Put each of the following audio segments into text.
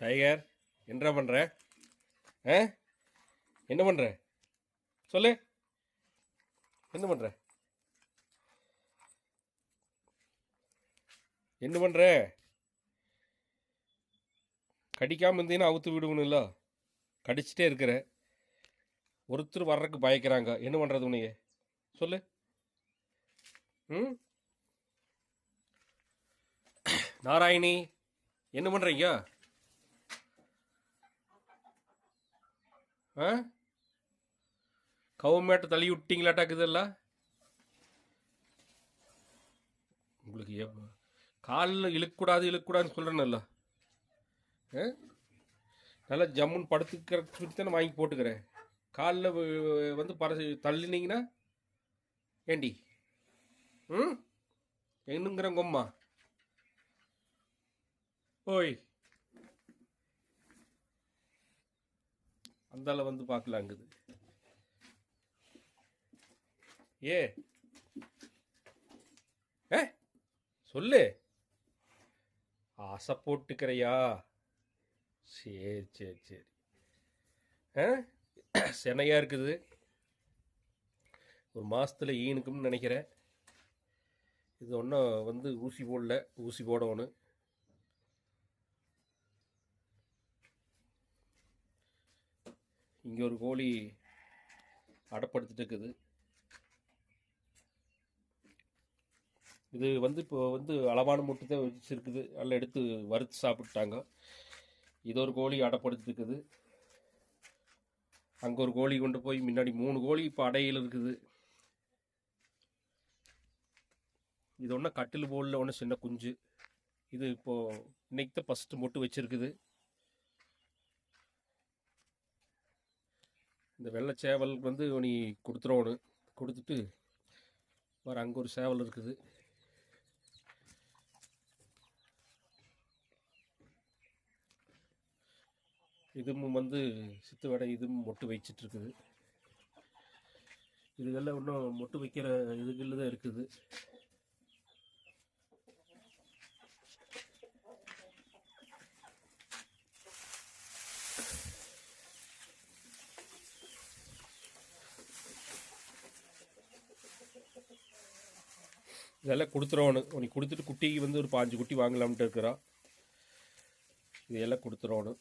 Tiger, என்ன பண்ணுற? ஆ, என்ன பண்ணுற? சொல்லு, என்ன பண்ணுற? என்ன பண்ணுற? கடிக்காமல் இருந்தீங்கன்னா அவுத்து விடுவணும்ல. கடிச்சிட்டே இருக்கிற. ஒருத்தர் வர்றதுக்கு பயக்கிறாங்க. என்ன பண்ணுறது உன்னைய? சொல்லு. ம், நாராயணி, என்ன பண்ணுறீங்க? ஆ, கவுமேட்டை தள்ளி விட்டீங்களாட்டாக்குதல்ல. உங்களுக்கு காலில் இழுக்கக்கூடாதுன்னு சொல்கிறேன்ல. நல்லா ஜம்முன்னு படுத்துக்கிற சுற்றி தானே வாங்கி போட்டுக்கிறேன். காலில் வந்து தள்ளினீங்கன்னா ஏண்டி? ம், என்னங்கிறங்கம்மா. ஓய், அந்தால வந்து பார்க்கலாங்குது. ஏ ஏ சொல்லு. ஆசை போட்டுக்கிறையா? சரி சரி சரி. செனையாக இருக்குது. ஒரு மாதத்தில் ஈனுக்கும்னு நினைக்கிறேன். இது ஒன்றும் வந்து ஊசி போடல, ஊசி போடணும். இங்கே ஒரு கோழி அடப்படுத்திட்டு இருக்குது. இது வந்து இப்போ வந்து அளவான முட்டை தான் வச்சுருக்குது. நல்லா எடுத்து வறுத்து சாப்பிட்டாங்க. இது ஒரு கோழி அடப்படுத்திட்டு இருக்குது. அங்கே ஒரு கோழி கொண்டு போய் முன்னாடி 3 கோழி இப்போ அடையில் இருக்குது. இது ஒன்றும் கட்டில் போடல, ஒன்று சின்ன குஞ்சு. இது இப்போது இன்னைக்கு தான் ஃபஸ்ட்டு மொட்டு வச்சுருக்குது. இந்த வெள்ளை சேவல் வந்து நீ கொடுத்துடணும். கொடுத்துட்டு வேறு அங்கே ஒரு சேவல் இருக்குது. இதுவும் வந்து சித்து வடை இதுவும் மொட்டு வச்சிட்ருக்குது. இதுகெல்லாம் இன்னும் மொட்டு வைக்கிற இதுகளில் தான் இருக்குது. இதெல்லாம் கொடுத்துருவோணும். உனக்கு கொடுத்துட்டு குட்டிக்கு வந்து ஒரு 5 குட்டி வாங்கலாம்ட்டு இருக்கிறோம். இதெல்லாம் கொடுத்துருவோணும்.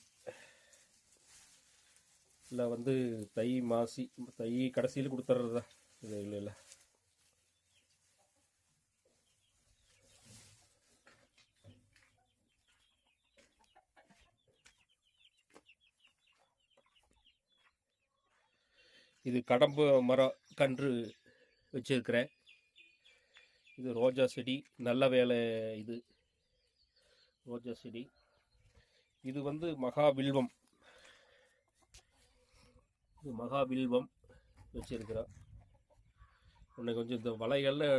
இல்லை வந்து தை மாசி தை கடைசியில் கொடுத்துட்றதா இது இல்லை இல்லை. இது கடம்பு மரம் கன்று வச்சுருக்கிறேன். இது ரோஜா செடி, நல்ல வேலை. இது ரோஜா செடி. இது வந்து மகாவில்வம். இது மகாவில்வம் வச்சுருக்கிறோம். உன்னை கொஞ்சம் இந்த வலைகளில்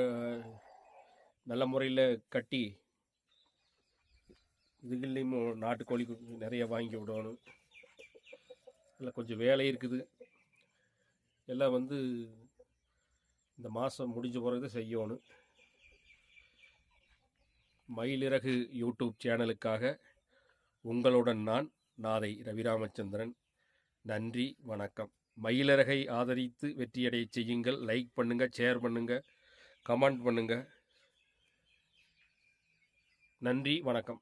நல்ல முறையில் கட்டி இதுகள்லேயும் நாட்டுக்கோழி நிறைய வாங்கி விடணும். இல்லை கொஞ்சம் வேலை இருக்குது. எல்லாம் வந்து இந்த மாதம் முடிஞ்ச பிறகு செய்யணும். மயிலிறகு யூடியூப் சேனலுக்காக உங்களுடன் நான் நாதை ரவிராமச்சந்திரன். நன்றி, வணக்கம். மயிலிறகை ஆதரித்து வெற்றியடைய செய்யுங்கள். லைக் பண்ணுங்கள், ஷேர் பண்ணுங்கள், கமெண்ட் பண்ணுங்கள். நன்றி, வணக்கம்.